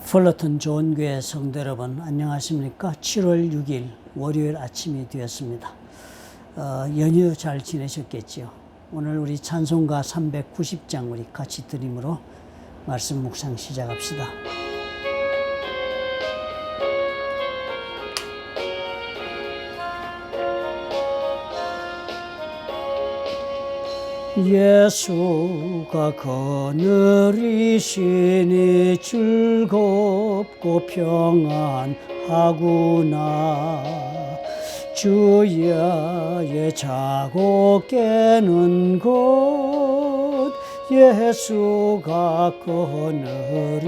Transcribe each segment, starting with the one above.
플러튼 좋은교회 성도 여러분 안녕하십니까? 7월 6일 월요일 아침이 되었습니다. 연휴 잘 지내셨겠지요? 오늘 우리 찬송가 390장 우리 같이 드림으로 말씀 묵상 시작합시다. 예수가 거느리시니 즐겁고 평안하구나. 주야의 자고 깨는 곳 예수가 거느리시네.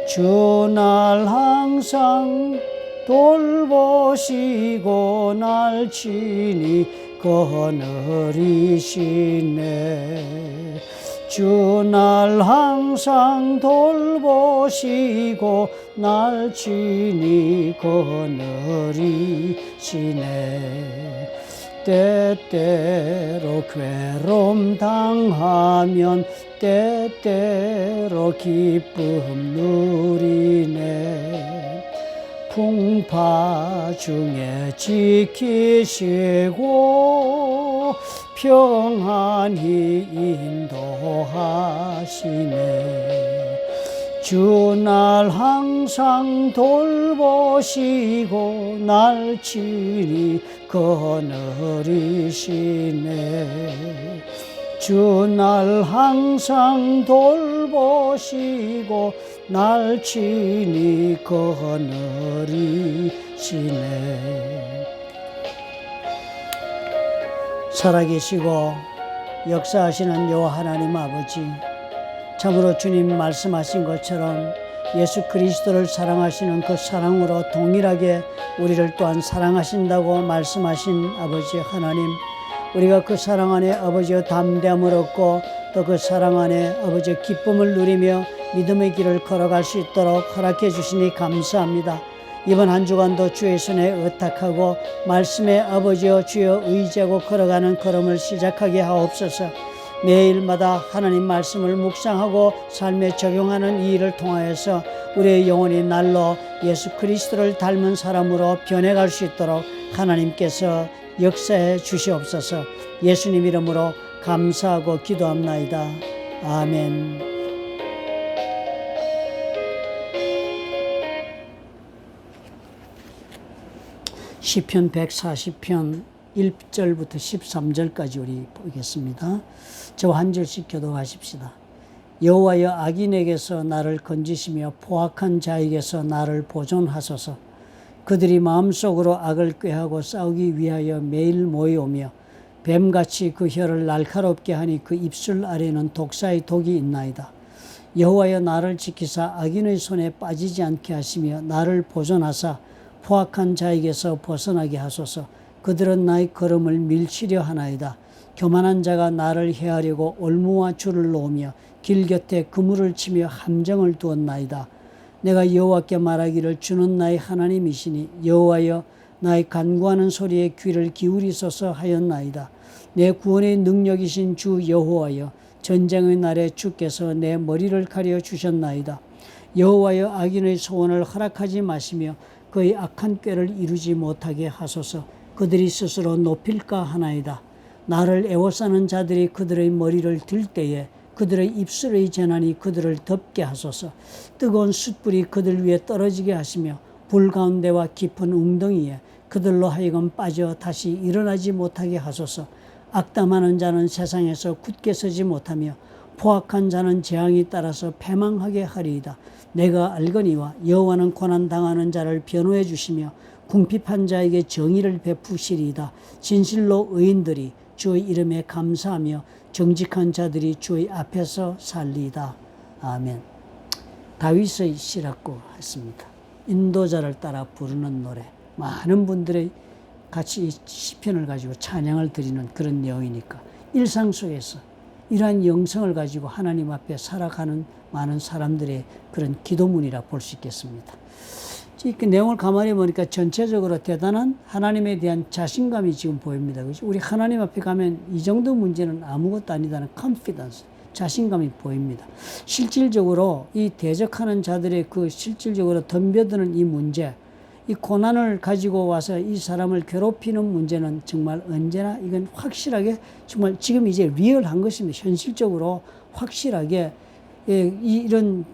주날 항상 돌보시고 날 친히 거느리시네. 주날 항상 돌보시고 날 친히 거느리시네. 때때로 괴로움 당하면 때때로 기쁨 누리네. 풍파 중에 지키시고 평안히 인도하시네. 주날 항상 돌보시고 날 친히 거느리시네. 주날 항상 돌보시고 날 친히 거느리시네. 살아계시고 역사하시는 여호와 하나님 아버지, 참으로 주님 말씀하신 것처럼 예수 그리스도를 사랑하시는 그 사랑으로 동일하게 우리를 또한 사랑하신다고 말씀하신 아버지 하나님, 우리가 그 사랑 안에 아버지의 담대함을 얻고 또 그 사랑 안에 아버지의 기쁨을 누리며 믿음의 길을 걸어갈 수 있도록 허락해 주시니 감사합니다. 이번 한 주간도 주의 손에 의탁하고 말씀의 아버지여 주여 의지하고 걸어가는 걸음을 시작하게 하옵소서. 매일마다 하나님 말씀을 묵상하고 삶에 적용하는 이 일을 통하여서 우리의 영혼이 날로 예수 그리스도를 닮은 사람으로 변해갈 수 있도록 하나님께서 역사해 주시옵소서. 예수님 이름으로 감사하고 기도합나이다. 아멘. 시편 140편 1절부터 13절까지 우리 보겠습니다. 저와 한 절씩 교독하십시다. 여호와여, 악인에게서 나를 건지시며 포악한 자에게서 나를 보존하소서. 그들이 마음속으로 악을 꾀하고 싸우기 위하여 매일 모여오며 뱀같이 그 혀를 날카롭게 하니 그 입술 아래는 독사의 독이 있나이다. 여호와여, 나를 지키사 악인의 손에 빠지지 않게 하시며 나를 보존하사 포악한 자에게서 벗어나게 하소서. 그들은 나의 걸음을 밀치려 하나이다. 교만한 자가 나를 해하려고 올무와 줄을 놓으며 길 곁에 그물을 치며 함정을 두었나이다. 내가 여호와께 말하기를 주는 나의 하나님이시니 여호와여, 나의 간구하는 소리에 귀를 기울이소서 하였나이다. 내 구원의 능력이신 주 여호와여, 전쟁의 날에 주께서 내 머리를 가려 주셨나이다. 여호와여, 악인의 소원을 허락하지 마시며 그의 악한 꾀를 이루지 못하게 하소서. 그들이 스스로 높일까 하나이다. 나를 애워싸는 자들이 그들의 머리를 들 때에 그들의 입술의 재난이 그들을 덮게 하소서. 뜨거운 숯불이 그들 위에 떨어지게 하시며 불 가운데와 깊은 웅덩이에 그들로 하여금 빠져 다시 일어나지 못하게 하소서. 악담하는 자는 세상에서 굳게 서지 못하며 포악한 자는 재앙이 따라서 패망하게 하리이다. 내가 알거니와 여호와는 고난당하는 자를 변호해 주시며 궁핍한 자에게 정의를 베푸시리이다. 진실로 의인들이 주의 이름에 감사하며 정직한 자들이 주의 앞에서 살리이다. 아멘. 다윗의 시라고 했습니다. 인도자를 따라 부르는 노래. 많은 분들이 같이 시편을 가지고 찬양을 드리는 그런 내용이니까 일상 속에서 이러한 영성을 가지고 하나님 앞에 살아가는 많은 사람들의 그런 기도문이라 볼 수 있겠습니다. 그 내용을 가만히 보니까 전체적으로 대단한 하나님에 대한 자신감이 지금 보입니다. 그렇죠? 우리 하나님 앞에 가면 이 정도 문제는 아무것도 아니다는 confidence, 자신감이 보입니다. 실질적으로 이 대적하는 자들의 그 실질적으로 덤벼드는 이 문제, 이 고난을 가지고 와서 이 사람을 괴롭히는 문제는 정말 언제나 이건 확실하게 정말 지금 이제 리얼한 것입니다. 현실적으로 확실하게 이런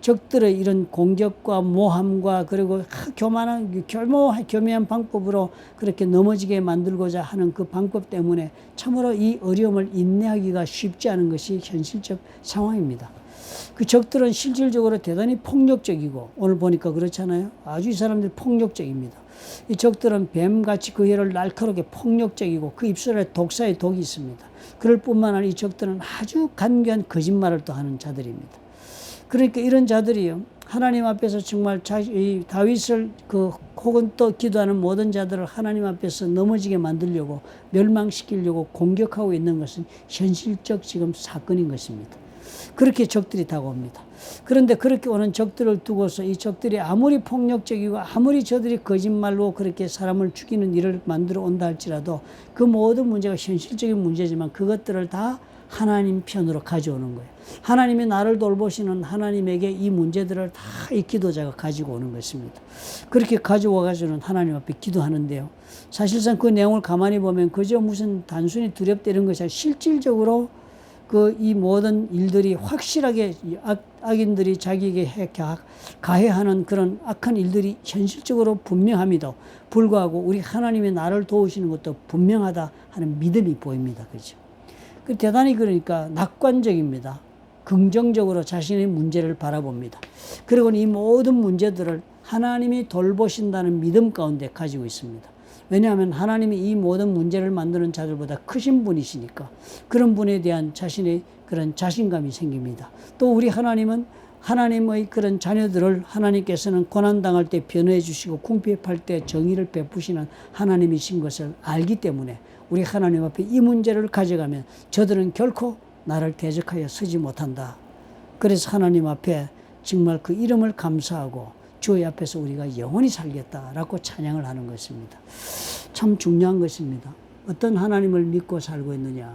적들의 이런 공격과 모함과 그리고 교묘한 방법으로 그렇게 넘어지게 만들고자 하는 그 방법 때문에 참으로 이 어려움을 인내하기가 쉽지 않은 것이 현실적 상황입니다. 그 적들은 실질적으로 대단히 폭력적이고 오늘 보니까 그렇잖아요. 아주 이 사람들이 폭력적입니다. 이 적들은 뱀같이 그 혀를 날카롭게 폭력적이고 그 입술에 독사의 독이 있습니다. 그럴 뿐만 아니라 이 적들은 아주 간교한 거짓말을 또 하는 자들입니다. 그러니까 이런 자들이요, 하나님 앞에서 정말 이 다윗을 혹은 또 기도하는 모든 자들을 하나님 앞에서 넘어지게 만들려고 멸망시키려고 공격하고 있는 것은 현실적 지금 사건인 것입니다. 그렇게 적들이 다가옵니다. 그런데 그렇게 오는 적들을 두고서 이 적들이 아무리 폭력적이고 아무리 저들이 거짓말로 그렇게 사람을 죽이는 일을 만들어 온다 할지라도 그 모든 문제가 현실적인 문제지만 그것들을 다 하나님 편으로 가져오는 거예요. 하나님이 나를 돌보시는 하나님에게 이 문제들을 다 이 기도자가 가지고 오는 것입니다. 그렇게 가져와가지고는 하나님 앞에 기도하는데요. 사실상 그 내용을 가만히 보면 그저 무슨 단순히 두렵다 이런 것이 아니라 실질적으로 이 모든 일들이 확실하게 악인들이 자기에게 가해하는 그런 악한 일들이 현실적으로 분명함에도 불구하고 우리 하나님이 나를 도우시는 것도 분명하다 하는 믿음이 보입니다. 그죠? 대단히 그러니까 낙관적입니다. 긍정적으로 자신의 문제를 바라봅니다. 그리고 이 모든 문제들을 하나님이 돌보신다는 믿음 가운데 가지고 있습니다. 왜냐하면 하나님이 이 모든 문제를 만드는 자들보다 크신 분이시니까 그런 분에 대한 자신의 그런 자신감이 생깁니다. 또 우리 하나님은 하나님의 그런 자녀들을 하나님께서는 고난당할 때 변호해 주시고 궁핍할 때 정의를 베푸시는 하나님이신 것을 알기 때문에 우리 하나님 앞에 이 문제를 가져가면 저들은 결코 나를 대적하여 서지 못한다. 그래서 하나님 앞에 정말 그 이름을 감사하고 주의 앞에서 우리가 영원히 살겠다라고 찬양을 하는 것입니다. 참 중요한 것입니다. 어떤 하나님을 믿고 살고 있느냐.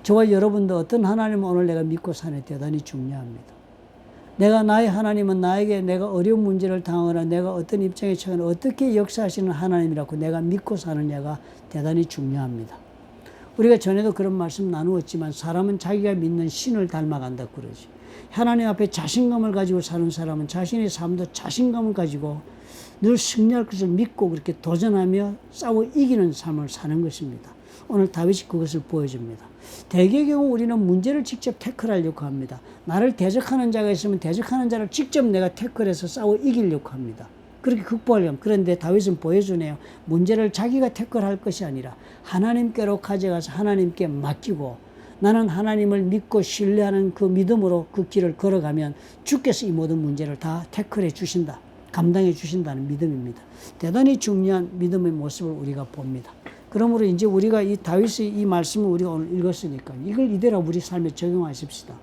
저와 여러분도 어떤 하나님을 오늘 내가 믿고 사는 대단히 중요합니다. 나의 하나님은 나에게 내가 어려운 문제를 당하거나 내가 어떤 입장에 처하거나 어떻게 역사하시는 하나님이라고 내가 믿고 사느냐가 대단히 중요합니다. 우리가 전에도 그런 말씀 나누었지만 사람은 자기가 믿는 신을 닮아간다 그러지. 하나님 앞에 자신감을 가지고 사는 사람은 자신의 삶도 자신감을 가지고 늘 승리할 것을 믿고 그렇게 도전하며 싸워 이기는 삶을 사는 것입니다. 오늘 다윗이 그것을 보여줍니다. 대개의 경우 우리는 문제를 직접 태클하려고 합니다. 나를 대적하는 자가 있으면 대적하는 자를 직접 내가 태클해서 싸워 이기려고 합니다. 그렇게 극복하려면. 그런데 다윗은 보여주네요. 문제를 자기가 태클할 것이 아니라 하나님께로 가져가서 하나님께 맡기고 나는 하나님을 믿고 신뢰하는 그 믿음으로 그 길을 걸어가면 주께서 이 모든 문제를 다 태클해 주신다. 감당해 주신다는 믿음입니다. 대단히 중요한 믿음의 모습을 우리가 봅니다. 그러므로 이제 우리가 이 다윗의 이 말씀을 우리가 오늘 읽었으니까 이걸 이대로 우리 삶에 적용하십시다.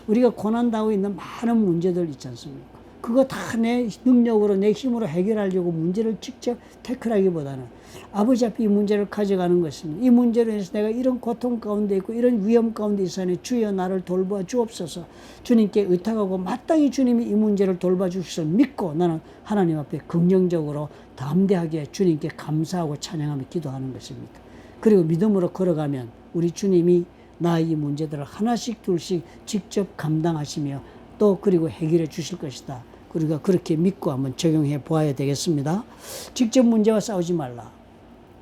우리가 고난당하고 있는 많은 문제들 있지 않습니까? 그거 다 내 능력으로 내 힘으로 해결하려고 문제를 직접 태클하기보다는 아버지 앞에 이 문제를 가져가는 것입니다. 이 문제로 인해서 내가 이런 고통 가운데 있고 이런 위험 가운데 있으니 주여 나를 돌봐 주옵소서. 주님께 의탁하고 마땅히 주님이 이 문제를 돌봐 주실 믿고 나는 하나님 앞에 긍정적으로 담대하게 주님께 감사하고 찬양하며 기도하는 것입니다. 그리고 믿음으로 걸어가면 우리 주님이 나의 이 문제들을 하나씩 둘씩 직접 감당하시며 또 그리고 해결해 주실 것이다. 우리가 그렇게 믿고 한번 적용해 보아야 되겠습니다. 직접 문제와 싸우지 말라.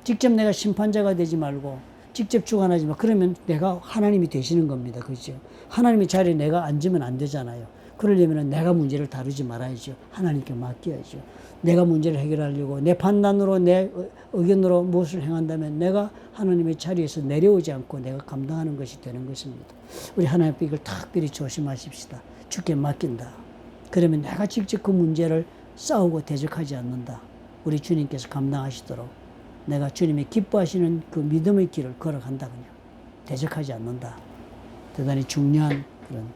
직접 내가 심판자가 되지 말고 직접 주관하지 마. 그러면 내가 하나님이 되시는 겁니다. 그죠? 하나님의 자리에 내가 앉으면 안 되잖아요. 그러려면 내가 문제를 다루지 말아야죠. 하나님께 맡겨야죠. 내가 문제를 해결하려고 내 판단으로 내 의견으로 무엇을 행한다면 내가 하나님의 자리에서 내려오지 않고 내가 감당하는 것이 되는 것입니다. 우리 하나님 앞에 이걸 특별히 조심하십시다. 주께 맡긴다. 그러면 내가 직접 그 문제를 싸우고 대적하지 않는다. 우리 주님께서 감당하시도록 내가 주님이 기뻐하시는 그 믿음의 길을 걸어간다. 그냥 대적하지 않는다. 대단히 중요한 그런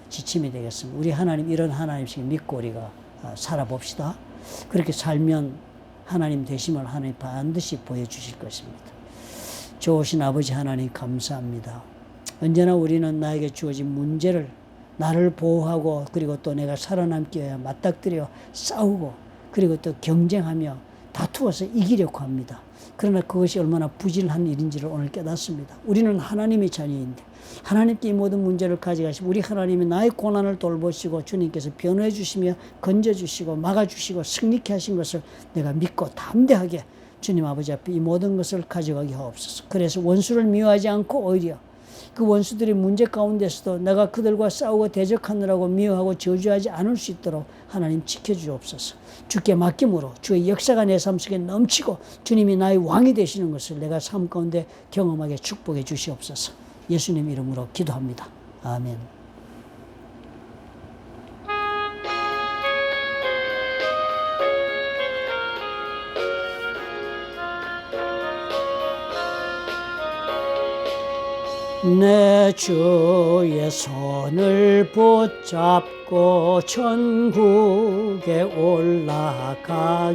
지침이 되겠습니다. 우리 하나님 이런 하나님씩 믿고 우리가 살아봅시다. 그렇게 살면 하나님 되심을 하나님 반드시 보여주실 것입니다. 좋으신 아버지 하나님 감사합니다. 언제나 우리는 나에게 주어진 문제를 나를 보호하고 그리고 또 내가 살아남기 위해 맞닥뜨려 싸우고 그리고 또 경쟁하며 다투어서 이기려고 합니다. 그러나 그것이 얼마나 부질한 일인지를 오늘 깨닫습니다. 우리는 하나님의 자녀인데 하나님께 이 모든 문제를 가져가시고 우리 하나님이 나의 고난을 돌보시고 주님께서 변호해 주시며 건져주시고 막아주시고 승리케 하신 것을 내가 믿고 담대하게 주님 아버지 앞에 이 모든 것을 가져가게 하옵소서. 그래서 원수를 미워하지 않고 오히려 그 원수들의 문제 가운데서도 내가 그들과 싸우고 대적하느라고 미워하고 저주하지 않을 수 있도록 하나님 지켜주옵소서. 주께 맡김으로 주의 역사가 내 삶 속에 넘치고 주님이 나의 왕이 되시는 것을 내가 삶 가운데 경험하게 축복해 주시옵소서. 예수님 이름으로 기도합니다. 아멘. 내 주의 손을 붙잡고 천국에 올라가겠네.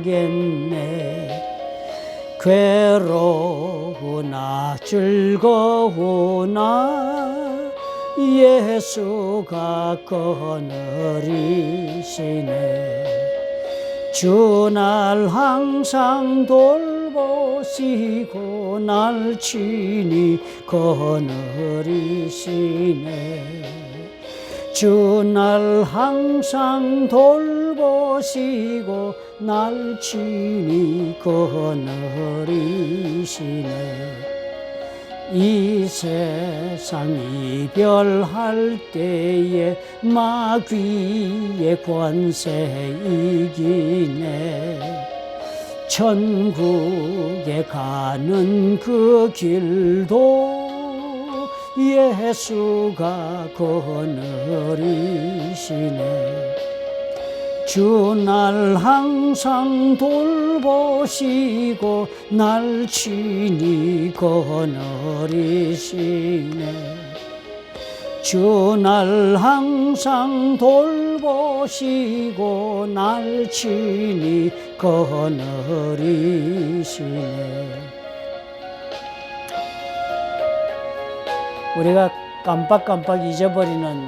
괴로우나 즐거우나 예수가 거느리시네. 주 날 항상 돌보시고 날 친히 거느리시네. 주 날 항상 돌보시고 날 친히 거느리시네. 이 세상 이별할 때에 마귀의 권세 이기네. 천국에 가는 그 길도 예수가 거느리시네. 주 날 항상 돌보시고 날 친히 거느리시네. 주 날 항상 돌보시고 날 친히 거느리시네. 우리가 깜빡깜빡 잊어버리는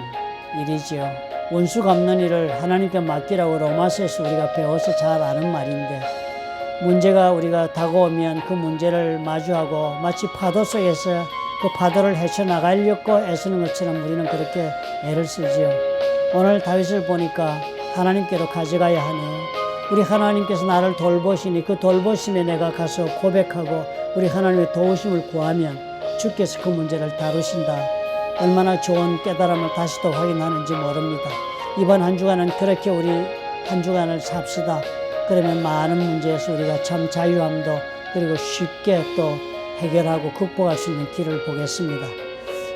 일이지요. 원수 갚는 일을 하나님께 맡기라고 로마서에서 우리가 배워서 잘 아는 말인데, 문제가 우리가 다가오면 그 문제를 마주하고 마치 파도 속에서 그 파도를 헤쳐나가려고 애쓰는 것처럼 우리는 그렇게 애를 쓰지요. 오늘 다윗을 보니까 하나님께로 가져가야 하네요. 우리 하나님께서 나를 돌보시니 그 돌보심에 내가 가서 고백하고 우리 하나님의 도우심을 구하면 주께서 그 문제를 다루신다. 얼마나 좋은 깨달음을 다시 또 확인하는지 모릅니다. 이번 한 주간은 그렇게 우리 한 주간을 삽시다. 그러면 많은 문제에서 우리가 참 자유함도 그리고 쉽게 또 해결하고 극복할 수 있는 길을 보겠습니다.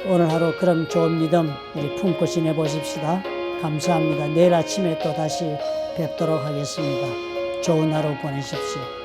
오늘 하루 그럼 좋은 믿음 우리 품고 지내보십시다. 감사합니다. 내일 아침에 또 다시 뵙도록 하겠습니다. 좋은 하루 보내십시오.